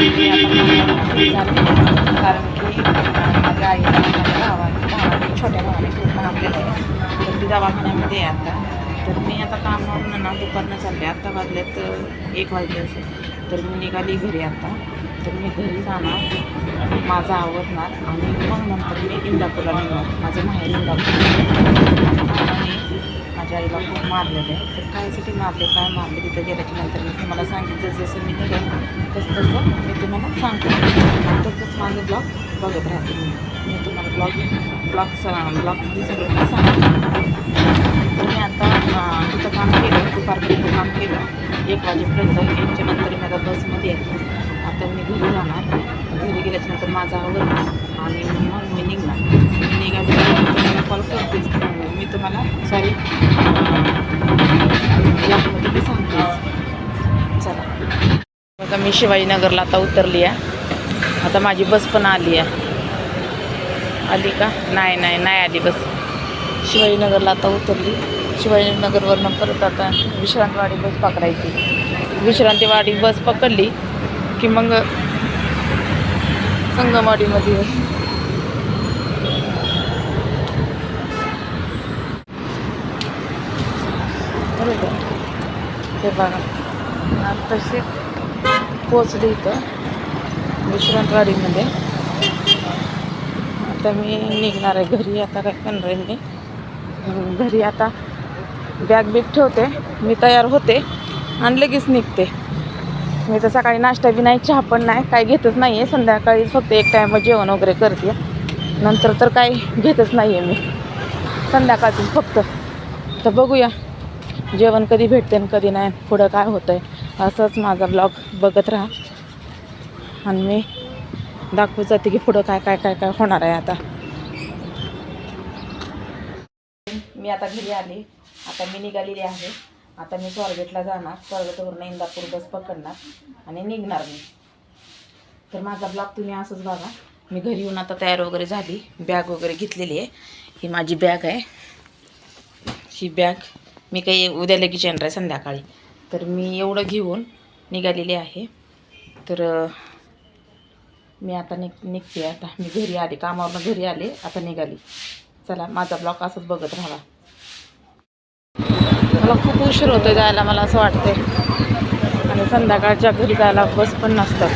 कारण की माझ्या आईला भावाने छोट्या भावाने खूप मारलेलं आहे, तर ती दवाखान्यामध्ये आहे आता. तर मी आता कामावरून ना दुपारनं चालले, आत्ता वाजल्यात 1 वाजले असेल. तर मी निघाली घरी आता. तर मी घरी जाणार, माझं आवडणार आणि मग नंतर मी इंदापूरला निघणार. माझं माहेर इंदापूर. आणि माझ्या आईला खूप मारलेलं आहे. तर कायसाठी मारले, काय मारले, तिथं गेल्याच्या नंतर मी तुम्हाला सांगितलं. जसं मी निघेन तसं मी तुम्हाला सांगतो. आणि तसंच माझं ब्लॉग बघत राहते. मी तुम्हाला ब्लॉगमध्ये सगळं काय सांगते. तर मी आता तिथं काम केलं, दुपारपर्यंत काम केलं 1 वाजेपर्यंत. 1च्या नंतर मी आता बसमध्ये येते. आता मी घरी जाणार. घरी गेल्याच्यानंतर माझा आवडणार आणि मग मी निघणार. मी निघाली तुम्हाला कॉल करतेच. मी तुम्हाला सॉरी ब्लॉगमध्ये मी सांगतेच. चला बघा, मी शिवाजीनगरला आता उतरली आहे. आता माझी बस पण आली आहे. आली का? नाही आली बस. शिवाजीनगरला आता उतरली. शिवाजीनगरवरनं परत आता विश्रांतवाडी बस पकडायची. विश्रांतीवाडी बस पकडली की मग संगमवाडीमध्ये बरोबर. हे बघा, तसे पोचले इथं विश्रांतवाडीमध्ये. आता मी निघणार आहे घरी. आता काय करणार आहे मी घरी. आता बॅग ठेवते, मी तयार होते आणि लगेच निघते. मी तर सकाळी नाश्ता बी नाही, चहा पण नाही, काही घेतच नाही आहे. संध्याकाळी फक्त 1 टाईम जेवण वगैरे करते. नंतर तर काही घेतच नाही आहे मी, संध्याकाळचं फक्त. तर बघूया जेवण कधी भेटते आणि कधी नाही, पुढं काय होतं आहे. असंच माझा ब्लॉग बघत राहा आणि मी दाखवत जाते की पुढं काय काय काय काय होणार आहे. आता मी आता घरी आले. आता मी निघालेली आहे. आता मी स्वारगेटला जाणार. स्वारगेटवरून इंदापूर बस पकडणार आणि निघणार मी. तर माझा ब्लॉग तुम्ही असंच बघा. मी घरी येऊन आता तयार वगैरे झाली, बॅग वगैरे घेतलेली आहे. ही माझी बॅग आहे. ही बॅग मी काही उद्या लगेच येणार आहे संध्याकाळी. तर मी एवढं घेऊन निघालेली आहे. तर मी आता निघते. आता मी घरी आले, कामावरून घरी आले, आता निघाली. चला माझा ब्लॉग असंच बघत राहा. मला खूप उशीर होतो जायला, मला असं वाटतंय. आणि संध्याकाळच्या घरी जायला बस पण नसतात.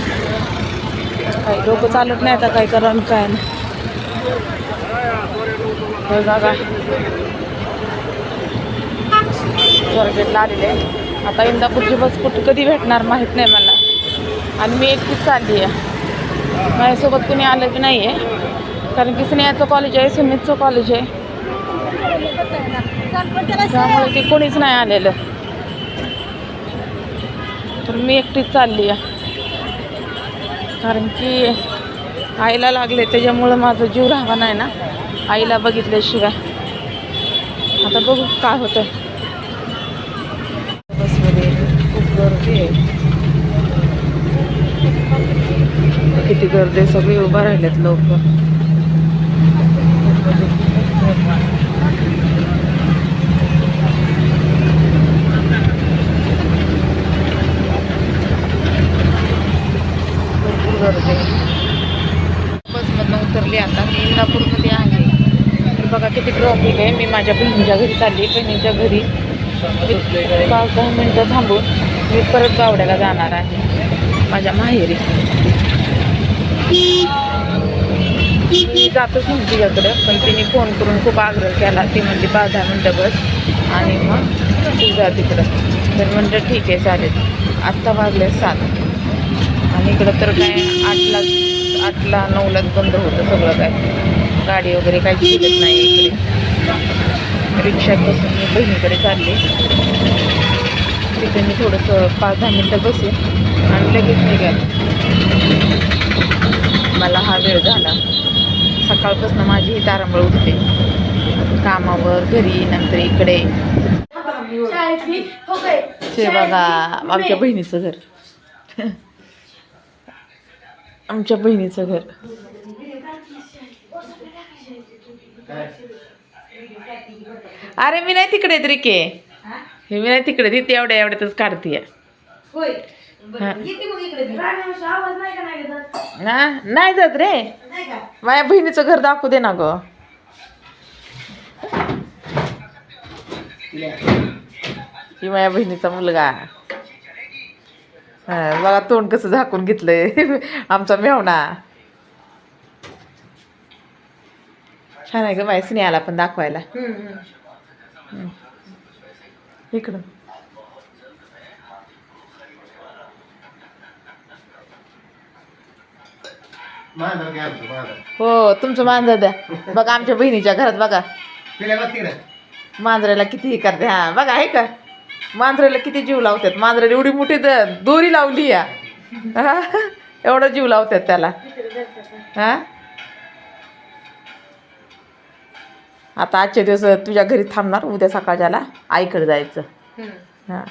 काही लोक चालत नाही. आता काय करा काय नाही. बघा स्वारगेटला आलेले. आता इंदापूरची बस कधी भेटणार माहीत नाही मला. आणि मी एकटीच चालली आहे. माझ्यासोबत कुणी आलं की नाही आहे, कारण की स्नेहाचं कॉलेज आहे, सुमितचं कॉलेज आहे, त्यामुळे ते कोणीच नाही आलेलं. तर मी एकटीच चालली आहे. कारण की आईला लागले, त्याच्यामुळं माझं जीव राहावा नाही ना आईला बघितल्याशिवाय. आता बघू काय होतं. बसमध्ये खूप गर्दी आहे. किती गर्दी आहे, सगळे उभा राहिलेत लोक. भरपूर गर्दी आहे. बसमधनं उतरली. आता मी इंदापूरमध्ये आहे. तर बघा किती ट्रॉफिक आहे. मी माझ्या बहिणीच्या घरी चालली. बहिणीच्या घरी 5-10 मिनटं थांबून मी परत गावड्याला जाणार आहे, माझ्या माहेरी. मी जातच नव्हती तिच्याकडं, पण तिने फोन करून खूप आग्रह केला. ती म्हणली 5-10 मिनटं बस आणि मग तू जा तिकडं. तर म्हणलं ठीक आहे चालेल. आत्ता वाजले 7 आणि इकडं तर काय 8ला 9लाच बंद होतं सगळं. काय गाडी वगैरे काही शिकत नाही इकडे. रिक्षात बसून मी बहिणीकडे चालले. तिथे मी थोडंसं 5-10 मिनटं बसून आणि लगेच निघाले. मला हा वेळ झाला. सकाळपासून माझी ही तारांबळ उठते, कामावर, घरी, नंतर इकडे. हे बघा आमच्या बहिणीचं घर. आमच्या बहिणीचं घर. अरे मी नाही तिकडे तरी के, हे मी नाही तिकडे, तिथे एवढ्यातच काढतीये. नाही जात रे, माझ्या बहिणीचं घर दाखवू दे ना ग. ही माझ्या बहिणीचा मुलगा. हा बघा तोंड कसं झाकून घेतलंय आमचा मेवणा. छान आहे ग माझ्या स्नेहाला पण दाखवायला. इकडं हो तुमचं मांजर द्या. बघा आमच्या बहिणीच्या घरात बघा मांजराला किती हे करते. हा बघा आहे का, मांजराला किती जीव लावतात. मांजराला एवढी मोठी दोरी लावली या, एवढा जीव लावतात त्याला. हा आता आजचे दिवस तुझ्या घरी थांबणार, उद्या सकाळच्याला आईकडे जायचं. हा